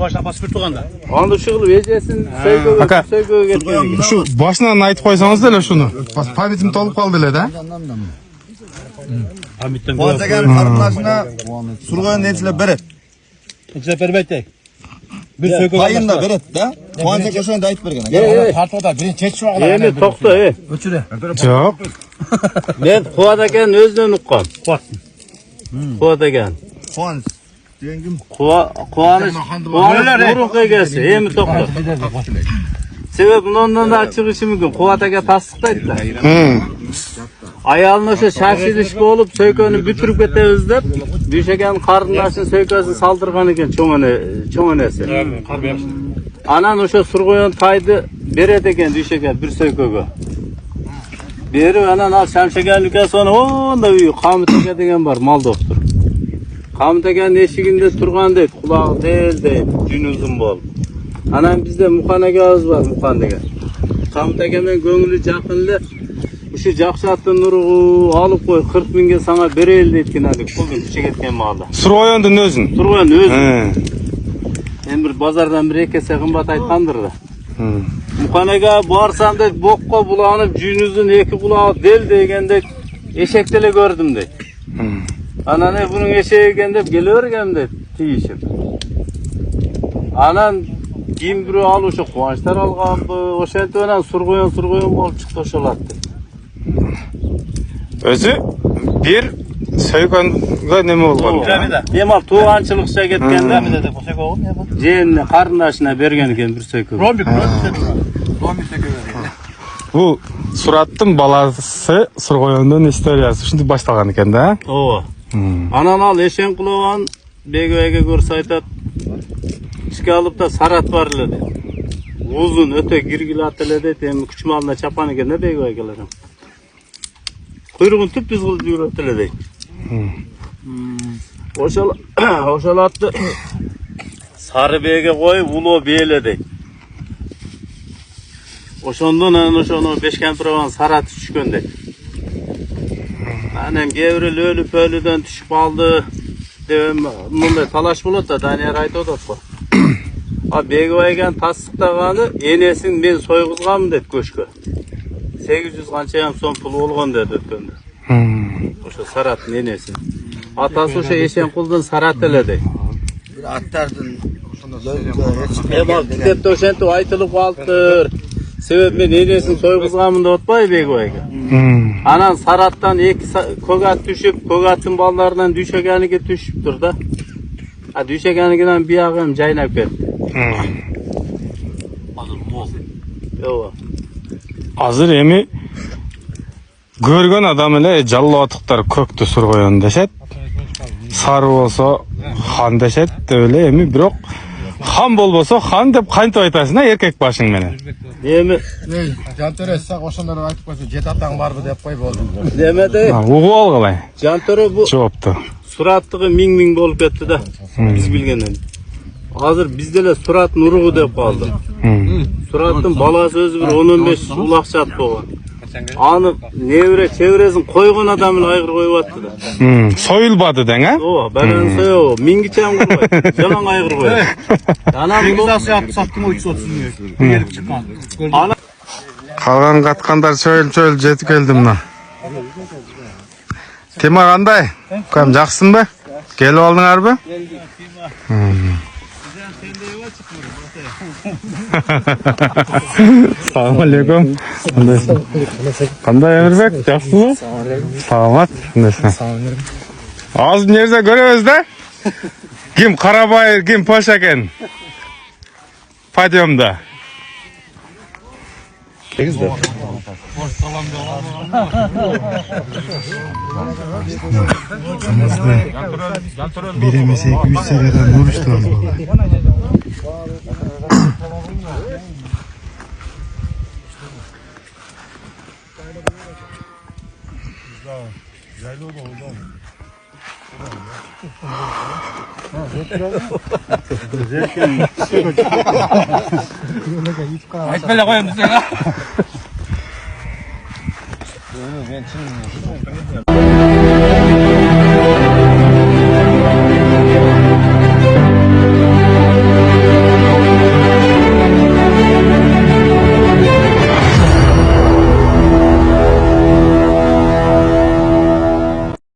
Başına basıp turganda. Andı şıgıl vecesin söygöge getken. Şu başından aytып koysanız da şunu. Pamitim tolup kaldı ele de. Hamitten Boğaz ekan qarindashına surg'on nechilar beradi. nechilar bermaydi. Bir söygöge Payında beradi da. Boğaz aka o'shanda aytib bergan. Tartida birinchi chechish vaqtida. Endi to'xta, O'chira. Yok. men Quvat ekan o'zidan uqqan. Quvat ekan. Quvonch degan kim? Quvonish urug' egasi, endi to'xta. Sebep bundan da çıkışı mümkün. Quvat aka tasdiqlaydilar. Ayalın o'sha shashilishga olib, söykönü bitirib ketamiz deb, düşegan qarindashini söykasini saldırgan ekan cho'nasi. Anan o'sha surg'oyon taydı beradi ekan düşegan bir söykөгө. Berib anan al Shamshagan ukasini onda uyi Qamit aka degan bor, mal doktor. Qamit akaning eshiginde turgan deydi, qulog'i del jun uzun bo'lib. Anan bizde Muqan akamiz var, Muqan degan. Qamit aka men ko'ngli jaqinli Şu Jakşat'ın nurgu alıp koy 40 binge sana bereyim deyken hadi kuldun küçük etken mağda. Surg'oyondun özün. Surg'oyon özün. En bir bazardan bir ekese kımbat aytkandır da. Muqanaga barsam da bokka bulanıp cünüzün iki bulağı del degende eşektele gördüm de. Anan bunun eşeği gende geliyorken de tiyişip. Anan kim biri aluşu kuvançlar algan bu. O şente önen surg'oyon bolup çıktı oşalattı. Özü bir söygönge neme bolgan. Demal tuğançılıkça ketkende jeğinine qarindashına bergen eken bir söykö. Romik. Bu Surattın balası Surg'oyondun istoriyasi şimdi başlagan eken da. Ova. Anan al eşen kulagan begoyga görse aytat. Çıka alıp da sarat var dedi. Uzun öte girgili atıldı dedi. Küçük malına çapan eken ne begoygalarım. Kuyruğun tüp biz kılıp yürütüle deyip. Oşalattı. Sarı beyge koy, ulu beyle deyip. Oşondan oşonu 5 kempirovan sarat düşkön deyip. Annem gevril ölüp ölüden düşüp aldı. Devim, bunday talaş bulut da Daniyar ayt odap koy. Beyge oygen tasdiqtagany enesin men soyguzgam deyip köşkö. 800 qanchayam so'm pul bo'lgan dedi o'tganda. O'sha Saratning enesi. Atasi o'sha Eshenquldan Sarat eledi. Bir atlardan Bak kitapda o'shanta aytılib qoldir. Sebep men enesini soyg'izganman deb o'tpay begoyga. Anan Saratdan 2 ko'gat tushib, ko'gatning bolalaridan düşeganiga tushib turdi. Düşeganidan buyog'im jaynab ketdi. Yo'q. Hazır emi görgön adam ele jallovatlıklar köktü Surg'oyon deşet. Sarı olsa han deşet öyle emi birok han bolbosa han dep kayntып aytasın ha erkek başın menen. Demi Jantore sak oşonları aytıp koysa jet atang barбы деп koy boldu. demedi. Ugu algılay. Jantore bu Cevaptı. surattığı ming bolup ketdi da. Biz bilgenden. Hazır bizde Surat Nurugu dep kaldı. Surat'ın balası özü bir 10-15 ulakçat bolgan. Anı nevre çevresin koygun adamın aygır koyup attı da. Soyulbadı den ha? O ben soyo mingiçen koyup yalan aygır koyup. Anam Mingisası yaptı sattım o 330 milyon. Gelip çıkmadı. Ana Kalgan katkandar çöl jetip geldim lan. Tema kanday? Kam jaksın be? Gelip aldın harbi? Assalamu alaikum. Kanday Emirbek, jaksın mı? Salamat. Az nerede görüyoruz da? Kim Karabayır, kim Paşaken? Padyomda. Biremesek 3 seneden oruçtan dolayı. Aytpele koyun bize.